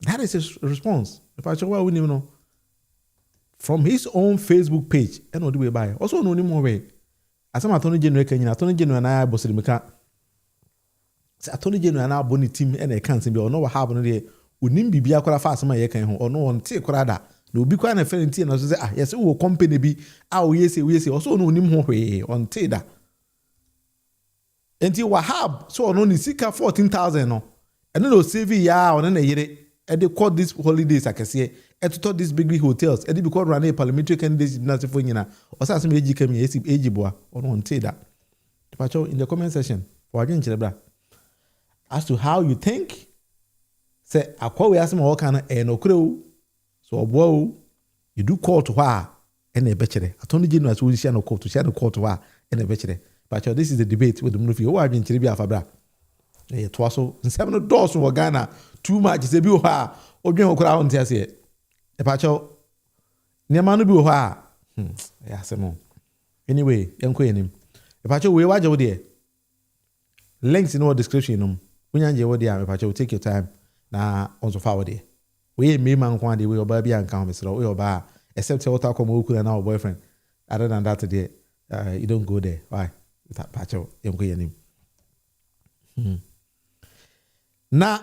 That is his response. If I show why we know from his own Facebook page and no the way by. Also no nim ho hwe. Asam Attorney General kan nyina Attorney General na abosiri meka. Sa Attorney General na aboni team and e kan se bi ono wa have no de onim bibia kwara fa asama ye kan ho ono won te kwara da. Na obi kwa na ferenti na so say yes wo company bi we yese also no onim ho hwe on te da. Enti Wahab so ono ni sika 14,000 no eno no save ya ono na yere e dey call this holidays akese e to this big hotels e dey be called run a parliamentary candidates na se fo nyina o sa asem eji kam ya eji boa ono on te da. Pacho in the comment section for agin kire bra as to how you think say akwa we asem o kan e no kure o so oboa o you do call to her and e be kire Attorney General so share no call to her and e be kire. But this is the debate with the Munufi. Who are going to be afabra? It was so 7 doors for Ghana. Too much is a bill. Or game of crown. Yes, a pacho. Niamanu bill. Yes, anyway, young queen. A pacho, we watch over there. Links in our description. When you're over there, pacho, take your time. Now, also forward there. We me man quantity we baby and come, Mr. We bar, except what I come over and our boyfriend. Other than that, today, you don't go there. Why? That pacho young na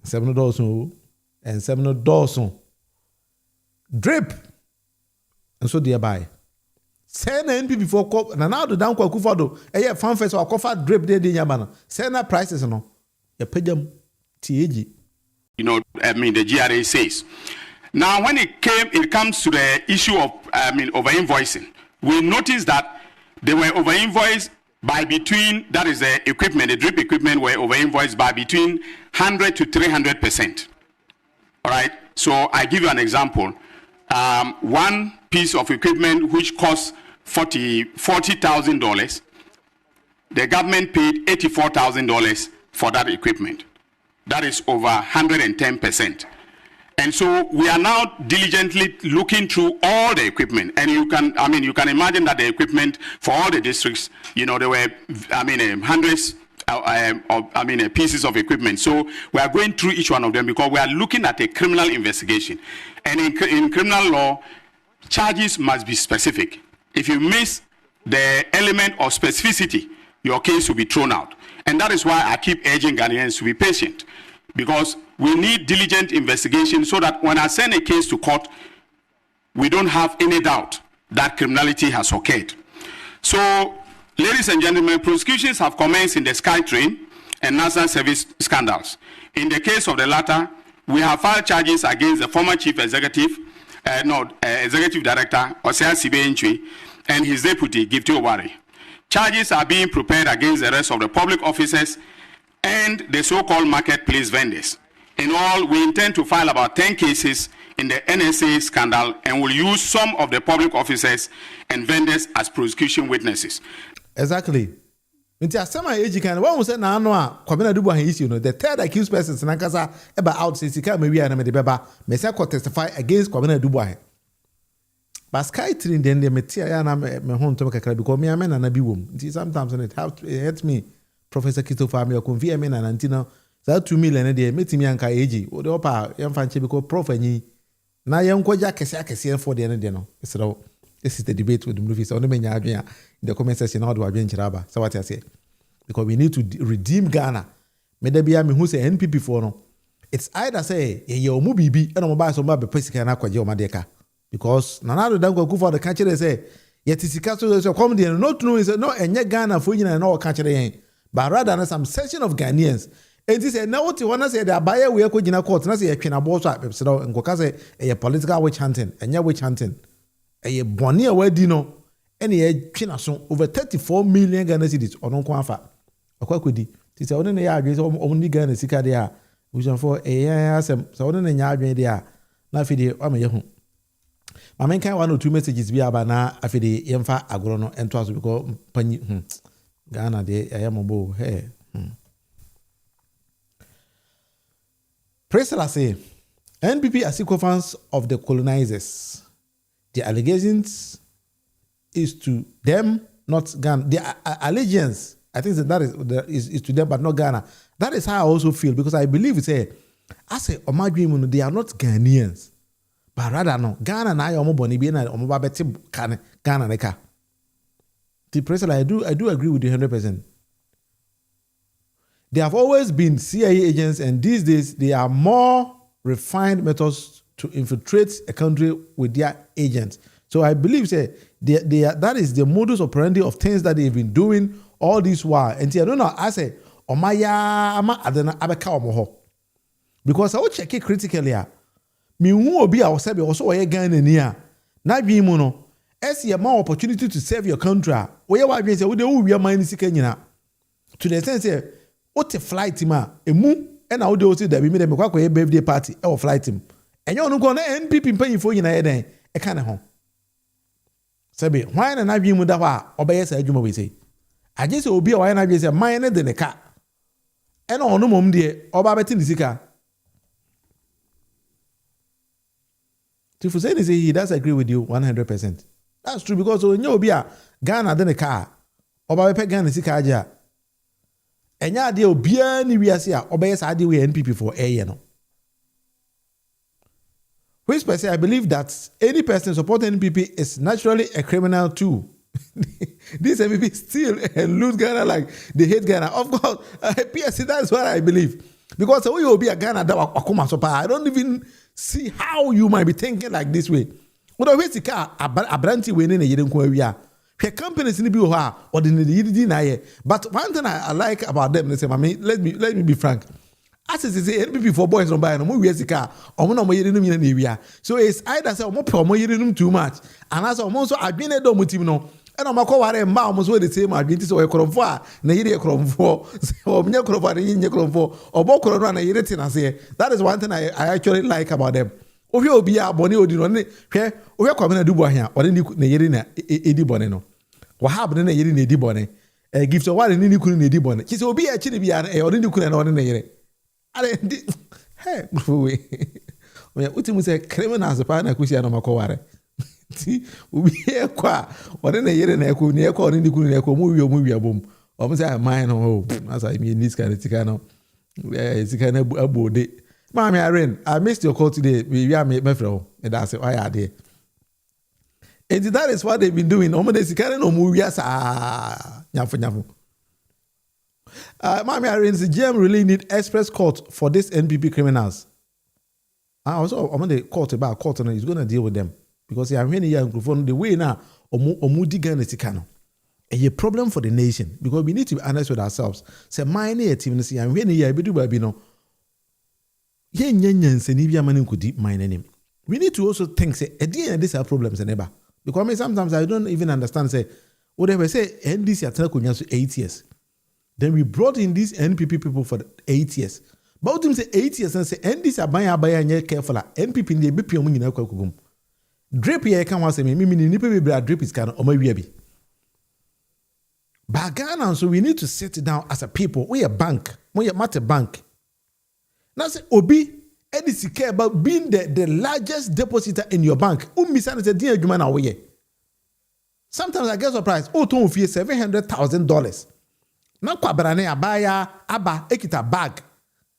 $7 and $7 drip and so thereby send NP before cop na now the down kwa kufado fan first or cover drip there the yamana send prices no ya pejam TAG. You know, I mean the GRA says. Now when it comes to the issue of over invoicing, we noticed that they were over invoiced by between, that is the equipment, the drip equipment were over invoiced by between 100 to 300%. All right, so I give you an example. One piece of equipment which costs $40,000, the government paid $84,000 for that equipment. That is over 110%. And so we are now diligently looking through all the equipment, and you can imagine that the equipment for all the districts, you know, there were, hundreds of, pieces of equipment. So we are going through each one of them because we are looking at a criminal investigation. And in criminal law, charges must be specific. If you miss the element of specificity, your case will be thrown out. And that is why I keep urging Ghanaians to be patient, because we need diligent investigation so that when I send a case to court, we don't have any doubt that criminality has occurred. So, ladies and gentlemen, prosecutions have commenced in the SkyTrain and National Service scandals. In the case of the latter, we have filed charges against the former Chief Executive, Executive Director, Osea Sibe-Ntwi, and his deputy, Govt Owari. Charges are being prepared against the rest of the public officers and the so-called marketplace vendors. In all, we intend to file about 10 cases in the NSA scandal and will use some of the public officers and vendors as prosecution witnesses. Exactly. Nti asema eji kan when we say na ano a Kwabena Dubu han issue no the third accused person nankasa eba out say sika ma wi na me de beba me say court testify against Kwabena Dubu han. But Sky Train then they metia ya na me hon to kakra because me amena na bi wom. Nti sometimes it hurts me Professor Kito Family ko vi amena na ntino za 2 million dey metimi anka eji o de opa yemfa nche because prof anyi na yenkoja kese for the end no. So this is the debate with the movie. So, in the comment section, how do I be Chiraba? So, what I say? Because we need to redeem Ghana. Maybe I'm who say NPP for no. It's either say, yo, mubi, and I'm about some baby Pessica and Aqua Madeka. Because Nanado don't go for the country, they say, yet it's a castle, so comedy and not knowing, no, and yet Ghana for you and all country, but rather some section of Ghanaians. And this is now what you want to say, that buyer we are going to court, and I say, I can abort so and go a political witch hunting, and your witch hunting. A bonnie away dino, any chinason over 34 million Ghana cedis or non quafa. A quackudi. Tis only a yard only Ghana Sicadia, which for a year, so only a yard there. Now, Fide, I'm a young. My main kind 1 or 2 messages be about now, I feel Yemfa agrono and twas because Penny Ghana de I am a bow. Hey. Praise say NPP are sycophants of the colonizers. The allegations is to them, not Ghana. The allegiance, I think that is to them, but not Ghana. That is how I also feel because I believe it's I say Omagrimun, they are not Ghanaians, but rather no Ghana na yomo boni bi na omo ba beti Ghana neka. The president, I do agree with you 100%. They have always been CIA agents, and these days they are more refined methods to infiltrate a country with their agents. So I believe that is the modus operandi of things that they've been doing all this while. And I don't know, I say, Omaya ama adena abeka omoho. Because I will check it critically. Me who obi ourselves also oye Ghana niya. Na bi mu no. Esi a more opportunity to serve your country. Oye wa bi say we dey we mind sika nyina. To the sense say, what a flight ma emu and how they also that we made them kwa birthday party or flight him. And you know, NPP paying for you na eden e kind of home. Sabi, why na bi mu da wa obeye sa adwuma we say. Aje se obi a why na bi say man ne de ne ka. E na ono mom de oba beti ni sika. Tifu say he does agree with you 100%. That's true because when you obi a Ghana de ne ka oba be Ghana sika aja. Enya de obi ani wiase a obeye sa ade we NPP for a year no. Which per se, I believe that any person supporting NPP is naturally a criminal too. This NPP still lose Ghana like they hate Ghana. Of course, PSC, that's what I believe. Because when you will be a Ghana, I don't even see how you might be thinking like this way. But always the car, a brandy winning a year in her companies in the Buha or the But one thing I like about them, they say, Mami, let me be frank. As it is NPP for boys on buy no more car or no more area. So it's either say more promo too much. And as almost I've been a domutino. And I'm a co-ware and almost the same identity so a cromfoa, Nairi cromfo, or Nyakrofa in Yakromfo, or Bokoro and a I say. That is one thing I actually like about them. Or you'll be a bonny or dinner, or you're coming to do here, or in the Yerina Edi Boneno. What happened in a Yerin Edi Bonne? A gift of one in the Kunin Edi Bonne. She will be a chili or in the Kunan ordinary. Hey, we say criminal as a partner, Kusiano Macoware. See, we hear qua, or in a year and echo near calling the good echo movie a boom. Almost I mine home, as I mean this kind of Ticano. It's a kind of a body. Mammy, I missed your call today. We are made my friend, and that's why I did. And that is what they've been doing. Almost kind of movie as Yafu. Mammy, the GM really need express court for these NPP criminals. I also I'm on the court about court and he's going to deal with them because I'm hearing here the way now Omudi Ghana Sikano. A problem for the nation because we need to be honest with ourselves. Say my native see I'm hearing here be do baby no. Yen senibia man could deep mine name. We need to also think say at the end these are problems and never because sometimes I don't even understand say whatever say NDC at 8 years. Then we brought in these NPP people for 8 years. But them say 8 years and say NDC abaya and yet careful. NPP in the BP on in Alcogum. Drip here can was a mimi nipa be drip is can or maybe. But Ghana, so we need to sit down as a people. We a bank. We are not a bank. Now say Obi, Edisi care about being the largest depositor in your bank. Sometimes I get surprised. Oh, to fee $700,000. Now kwabrane abaya aba ekita bag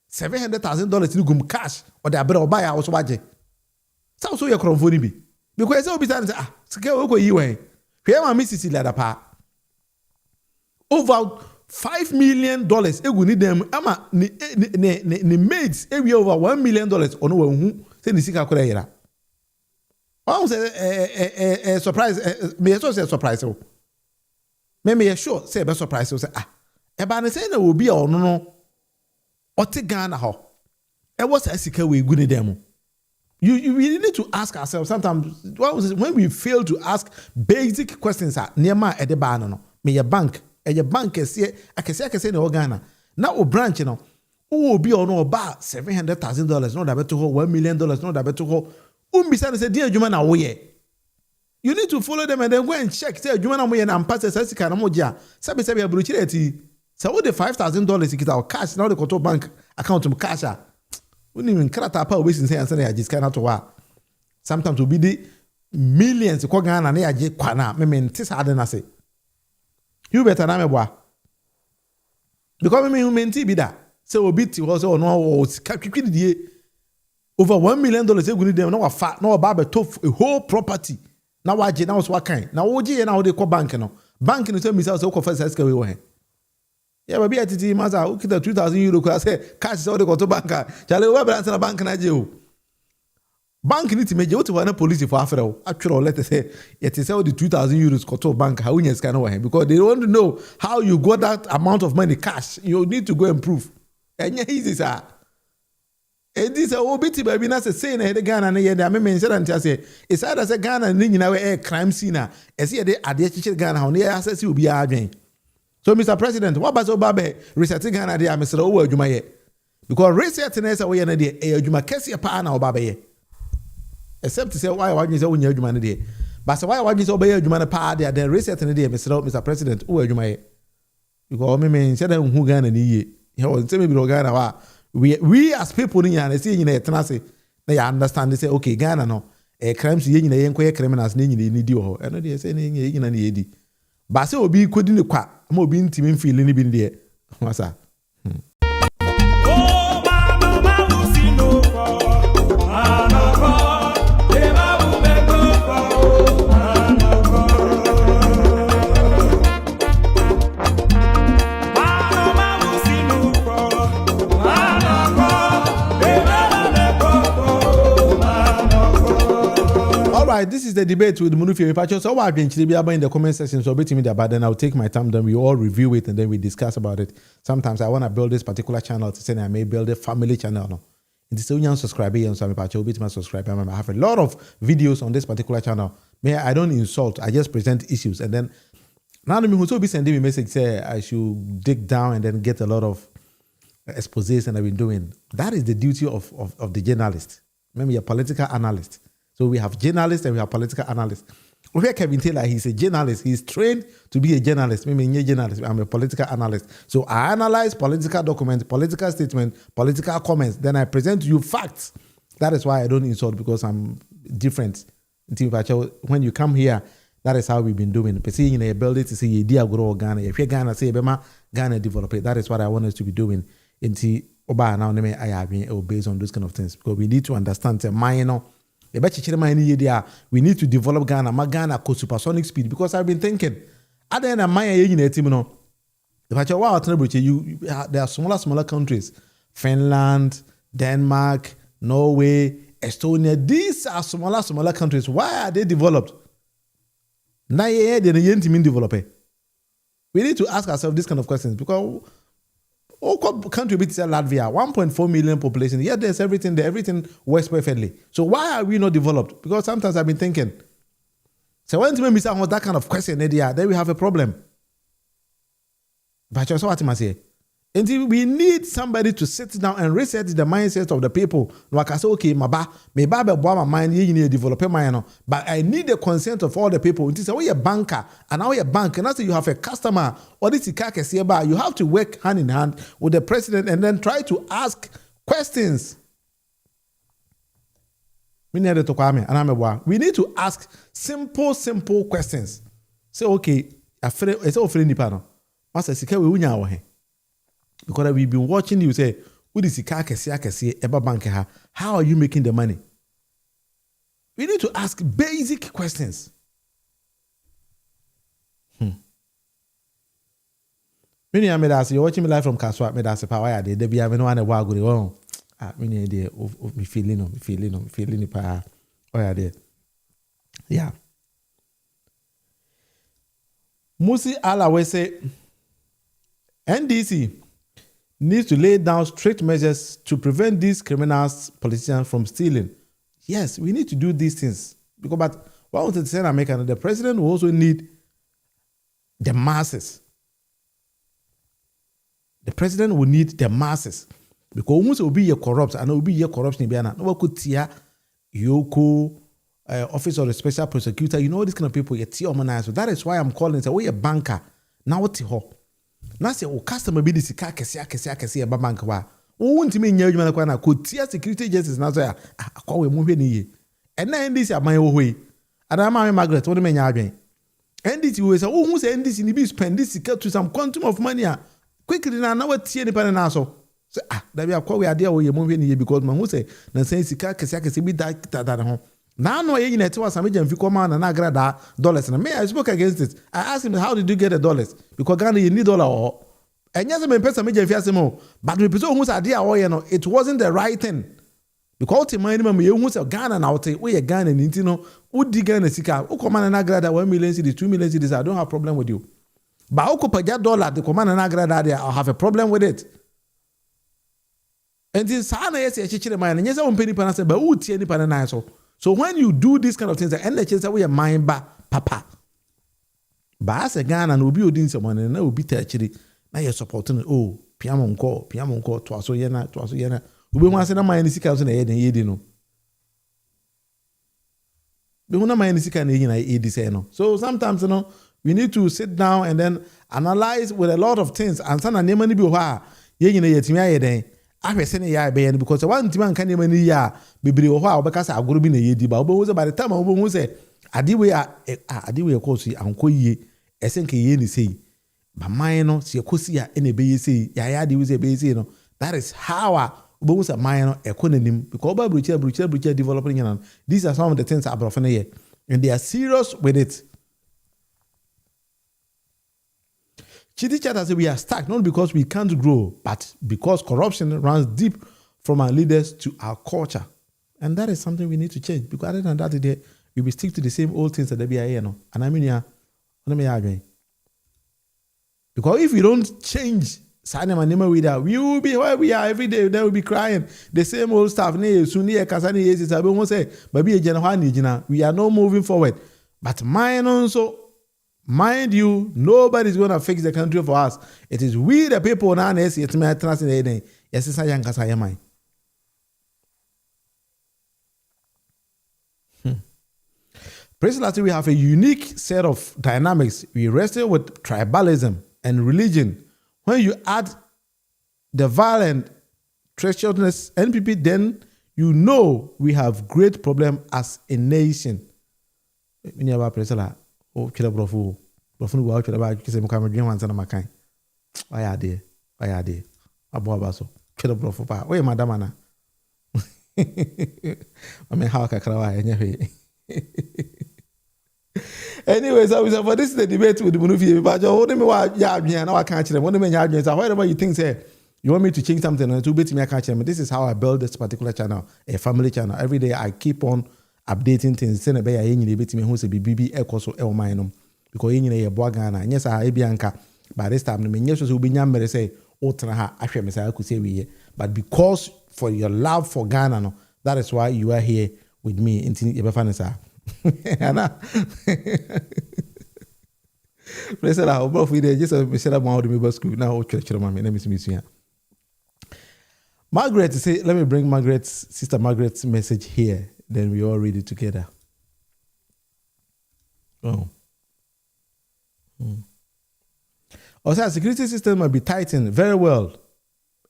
$700,000 in gum cash or the abera obaya also waje. So your cromfoni bi. Because Obi say sike oko yi we. Hwe ma misisi lada pa. Over $5 million egu ni dem ama ni maids every over $1 million ono wa hu say ni sika kora yira. One say surprise me so say surprise o. Me sure say be surprise o say eba ne say na obi a ono no ote Ghana ho. E was sika we egu ni dem. You really need to ask ourselves sometimes when we fail to ask basic questions niema e de ba no me your bank your bank akese na Ghana na o branch no o bi ono ba $700,000 no da beto $1 million no da beto ho umbisa na say dia adwuma na wo ye. You need to follow them and then go and check say adwuma na mo ye na ampa say sika na mo gia sabe abrochire ati say wo the $5,000 ikita cash na the control bank account mo cash we even krata pa obesin say answer na yajiska na to wa sometimes we be the millions ko Ghana na yaje kwana me mente sa ade na say you better na me boa because me menti bi da say obi ti ho say ono o kwikwi die over $1 million egu ni dem na wa fa na oba be to a whole property na waje na so kan na wo je na wo de ko bank no say mi say ko fa say we wo he yeah baby atiti masa o kita €2,000 ko say cash say wo de ko to bank chale wo branch na bank na je o bank ni ti meje o ti wa na police for afre o atwere let say yet say the €2,000 ko to bank how you scan wo he because they want to know how you got that amount of money cash. You need to go and prove enye easy sir. And this obiti baby na say na Ghana na ye da me mention say it's either say Ghana ni nyina we crime scene a ese ye de ade chiche Ghana ho na ye access obi adwen. So Mr. President, what about Obabe resetting Ghana there Mr. Owo adwuma ye? Because reset na say we na de adwuma kese pa na Obabe ye. Except to say why wadwen say wonya adwuma na de. But say why wadwen say Obabe adwuma na pa there then reset na de Mr. President Owo adwuma ye. Because me mention that hu Ghana ni ye. He was say me bi Ghana wa we as people in Ghana say you say na you understand they say okay Ghana no crimes ye nyina yenko ye criminals na nyina ni di ho eno dey say na ye nyina na ye di ba say obi kodi ne kwa ma obi ntimi mfeel ni bi ndie wasa This is the debate with Munufi Pacho. So I've been in the comment section. So bet me that, but then I'll take my time. Then we all review it and then we discuss about it. Sometimes I want to build this particular channel to say I may build a family channel. No, it is so subscribe and so I subscribe. I have a lot of videos on this particular channel. I don't insult. I just present issues and then now me who so be sending me message say I should dig down and then get a lot of exposés and I've been doing. That is the duty of the journalist. Maybe a political analyst. So we have journalists and we have political analysts. We hear Kevin Taylor, he's a journalist. He's trained to be a journalist. I'm a journalist. I'm a political analyst. So I analyze political documents, political statements, political comments. Then I present to you facts. That is why I don't insult because I'm different. When you come here, that is how we've been doing. You know, build it to say idea grow Ghana. If you Ghana say Ghana develop it, that is what I want us to be doing. Oba now I have based on those kind of things because we need to understand the minor. We need to develop Ghana. Ghana go supersonic speed because I've been thinking. Other than my team, there are smaller countries, Finland, Denmark, Norway, Estonia. These are smaller countries. Why are they developed? Now they develop. We need to ask ourselves this kind of questions because country beats Latvia, 1.4 million population. Yeah, there's everything there. Everything works perfectly. So why are we not developed? Because sometimes I've been thinking. So when we miss that kind of question, then we have a problem. But you saw what I say. And we need somebody to sit down and reset the mindset of the people. Like I say, okay, my mind, you develop a mind, but I need the consent of all the people. It is a banker, and now you're a bank, and after you have a customer, or this you have to work hand in hand with the president and then try to ask questions. We need to ask simple questions. Say, okay, it's all friendly panel. Because we've been watching you say, how are you making the money? We need to ask basic questions. Many of you're watching me live from Kaswa, me that's power. They be having one a while go. Many idea of me feeling it. Oh yeah, there. Yeah. Musi Alawe say, NDC needs to lay down strict measures to prevent these criminals, politicians from stealing. Yes, we need to do these things. But what I wanted to say in America, the president will also need the masses. The president will need the masses. Because almost will be corrupt, and will be corruption. No one could tear Yoko, Office of the Special Prosecutor. You know this kind of people. So that is why I'm calling. Say, we a banker. Now what you ho? Now say, oh, customer be this kesi aba bank wa. Oh, won't me nyɛ adwuma na kwa na could tear security agencies na so ya. Akwa we mu hwe ni ye. Ɛna NDC aman wo hwe. Adama Margaret, what do me nya adwen? NDC we say, oh, who say NDC ni be spend this to some quantum of money quickly na what tie ni pa na so. Say that we akwa we ade a wo ye mu hwe ni ye because man who say na say sika kesi bi da ho. Now no ye nyina tewa some agent fi come na agrada dollars na me I spoke against it. I asked him, how did you get the dollars? Because Ghana you need dollar or and yes me pesa me agent fi asemo but we person who say ade a wo ye no it wasn't the right thing. Because the money me who say Ghana na wote we ye Ghana ni ntino udi Ghana sika wo come na agrada 1 million cedis 2 million cedis I don't have problem with you. But wo paja dollar the come na agrada there I'll have a problem with it. And this sana yes e chichire man yes won peni pa na say ba wo tie ni pa na so when you do these kind of things, and the chance we are mind ba papa. But as a Ghana, no be odin someone and no be actually. Now you're supporting oh piano call twice yena. We want to say na mind is in the head and ye no. We want to mind is in So sometimes we need to sit down and then analyze with a lot of things and some name be wa ye then. I send ya because one time can name ni ya bibiri ho a obeka sa agoro bi na yedi ba obo by the time obo hu say adiwe course anko yie esen ke ye ni sei ba man no se ekosi a ene be ye sei ya de we say be sei no that is how obo hu say man no ekonanim because oba brucha developing yan these are some of the things abrofene here and they are serious with it. Chitty Chatter says we are stuck not because we can't grow, but because corruption runs deep from our leaders to our culture. And that is something we need to change. Because other than that, we will stick to the same old things that they be here. And I mean, because if we don't change, we will be where we are every day. They will be crying. The same old stuff. We are not moving forward. But mine also. Mind you, nobody's going to fix the country for us. It is we, the people, now. Yes, Precisely, we have a unique set of dynamics. We wrestle with tribalism and religion. When you add the violent treacherousness, NPP, then you know we have great problem as a nation. Oh, kila brofu no wa kila ba kise mo ka medwen wansa na makan why ade abo abaso kila brofu pa we madam na ame how kakra wa enye hwe anyway so for this is the debate with the Munufi but you hold me wa ya adwen na wa kan kire mo me nya adwen so whatever you think say you want me to change something to bet me I can change this is how I build this particular channel a family channel every day I keep on updating things send be ya nyine betimi hu se bibi ekoso e o man no because nyine ye boa Ghana nyesa ha ebianka by this time no menye so obinya mere say otra ha ahwe me say akuse wiye but because for your love for Ghana no that is why you are here with me inti ye be fa nsa ana President, I'll both with just a shut up my middle school. Now, church, my name is Miss. Margaret, say, let me bring Sister Margaret's message here. Then we all read it together. Oh. Also, security system might be tightened very well.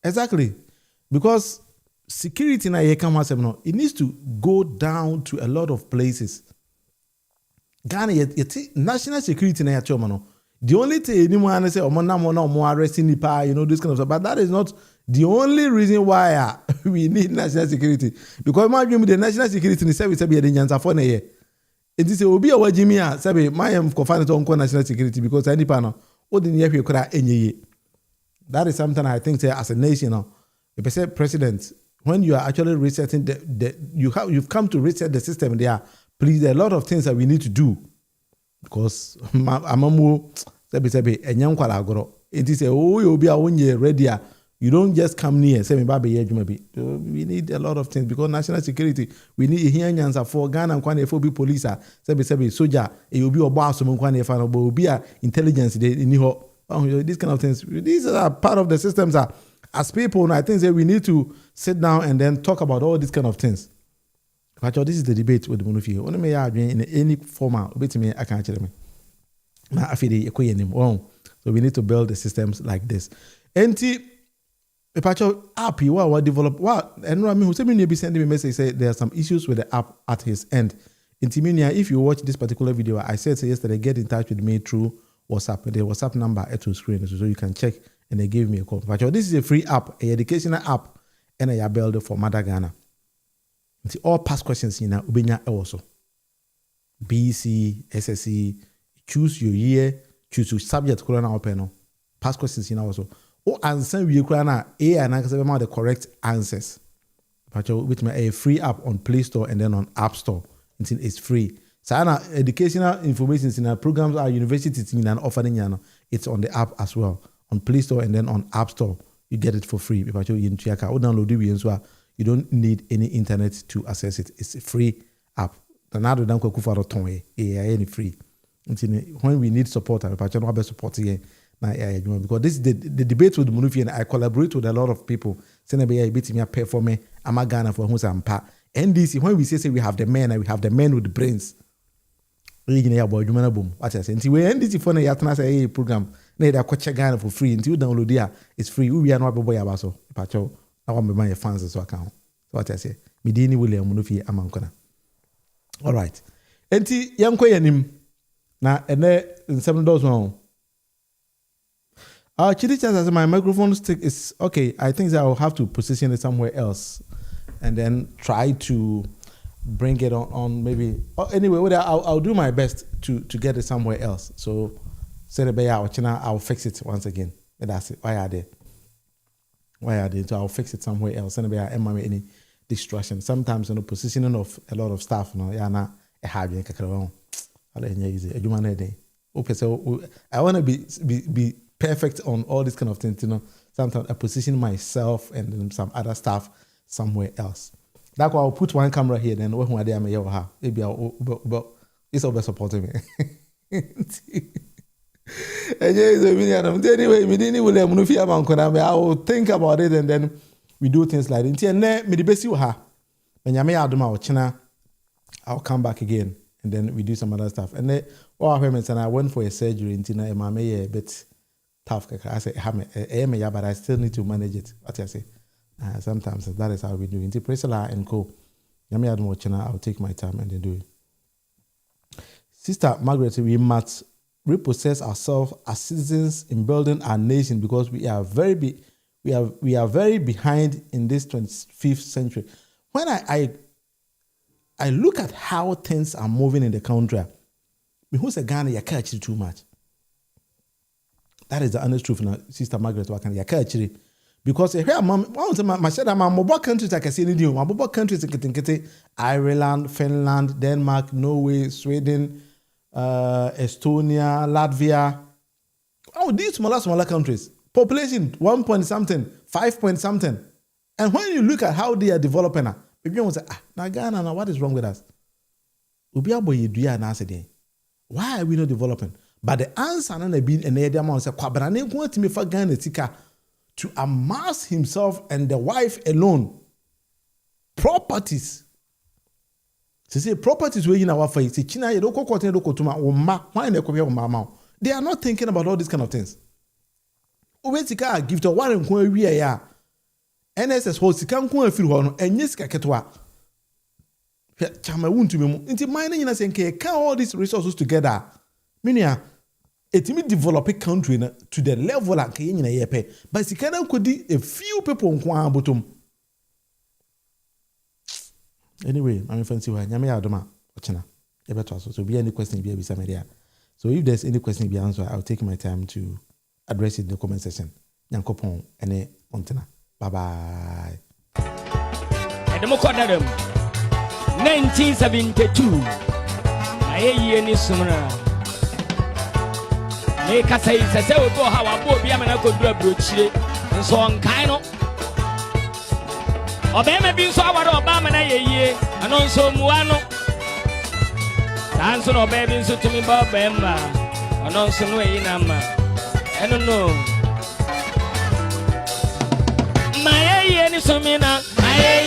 Exactly. Because security na it needs to go down to a lot of places. Ghana, national security na the only thing anyone say, arresting this kind of stuff. But that is not the only reason why we need national security. Because my dream the national security is service be the answer for na it is obi a wajimia sabe my am confine to national security because any panel that is something I think say as a nation if I say president when you are actually resetting you've come to reset the system there. Please, there are a lot of things that we need to do because amamu sabi enyam kwala agoro. It is you'll be ready. You don't just come near say me baby we need a lot of things because national security we need here nyansa for Ghana kwane for be police sabi soldier you be obo asom kwane fa no but be intelligence they ni ho these kind of things. These are part of the systems as people. I think that we need to sit down and then talk about all these kind of things. This is the debate with the Munufie. Only me in any format. I can't tell me. So we need to build the systems like this. App you are develop and I mean who send me be sending me message say there are some issues with the app at his end. If you watch this particular video, I said yesterday, get in touch with me through WhatsApp. The WhatsApp number at your screen so you can check and they gave me a call. This is a free app, an educational app, and I build it for Mother Ghana. All past questions in Ubenya also. BC, SSC, choose your year, choose your subject, Corona open. Past questions in also. Oh, answer we Ukraine A and I can the correct answers. Which may a free app on Play Store and then on App Store. It's free. So educational information in our programs, our universities in an offering, it's on the app as well. On Play Store and then on App Store. You get it for free. If you download it, you don't need any internet to access it. It's a free app. Any free. When we need support, I support here. Because this is the debate with Munufi, and I collaborate with a lot of people. Pay for me. I'm a Ghana for who's NDC. When we say we have the men and we have the men with the brains. What I say? Until we NDC for a program, they are Ghana for free. Until you download there, it's free. We are not boy abaso. I want my fans so account. So what I say? Midini William Munufi Amankona. All right. Enti yanko yanim na ene in 7 doors now. Chidi says my microphone stick is okay. I think that I'll have to position it somewhere else and then try to bring it on maybe. Anyway, I'll do my best to get it somewhere else. So I'll fix it once again. That's it. Why are they? So I'll fix it somewhere else. And any distraction. Sometimes in the positioning of a lot of stuff, I want to be perfect on all these kind of things, Sometimes I position myself and then some other stuff somewhere else. That's why I'll put one camera here, then when one day I'm here, maybe it's all supporting me. Anyway, I will think about it and then we do things like that. I'll come back again and then we do some other stuff. And then I went for a surgery a bit tough. I say, but I still need to manage it. What I say? Sometimes that is how we do it. Priscilla and co. I'll take my time and then do it. Sister Margaret, we must repossess ourselves as citizens in building our nation because we are very behind in this 25th century. When I look at how things are moving in the country, who's a Ghana you catch it too much. That is the honest truth now, Sister Margaret Wakan, you catch it. Because here my said I'm mobile countries I can see any my mobile countries Ireland, Finland, Denmark, Norway, Sweden, Estonia, Latvia. These smaller countries. Population 1 point something, 5 point something. And when you look at how they are developing, people will say, now Ghana, now what is wrong with us? Why are we not developing? But the answer na be and the amount say kwabrane ko atimi fa Ghana tika to amass himself and the wife alone properties. Say properties where you know what say China you don't go court do kotuma o ma why na ko ma. They are not thinking about all these kind of things. Obetika Govt one nko awie ya NSS ho sika nko afiri ho no enye sika ketwa. Chama wuntumi mu. Nti mine nyina say nke ka all these resources together. Minia etimi develop a country to the level like nyina yepe. But sika na kodi a few people nko abotom. Anyway, I'm fancy wa nyame ya adoma ochina. Ebeto so be any question be bisa me there. So if there's any question be answer, I'll take my time to address it in the comment section. Nyankopon ene ontena. Bye bye. Edemokodadam 1972 ayeyi ni sumra me kasai sese obo ha wa bo bia me na kodura brochire nso onkan no obema bi nso aware obama na yeye ano nso muwa no sanso no obema nso tumi ba obema ono nso no eyi na ma eno no maye ni sumina maye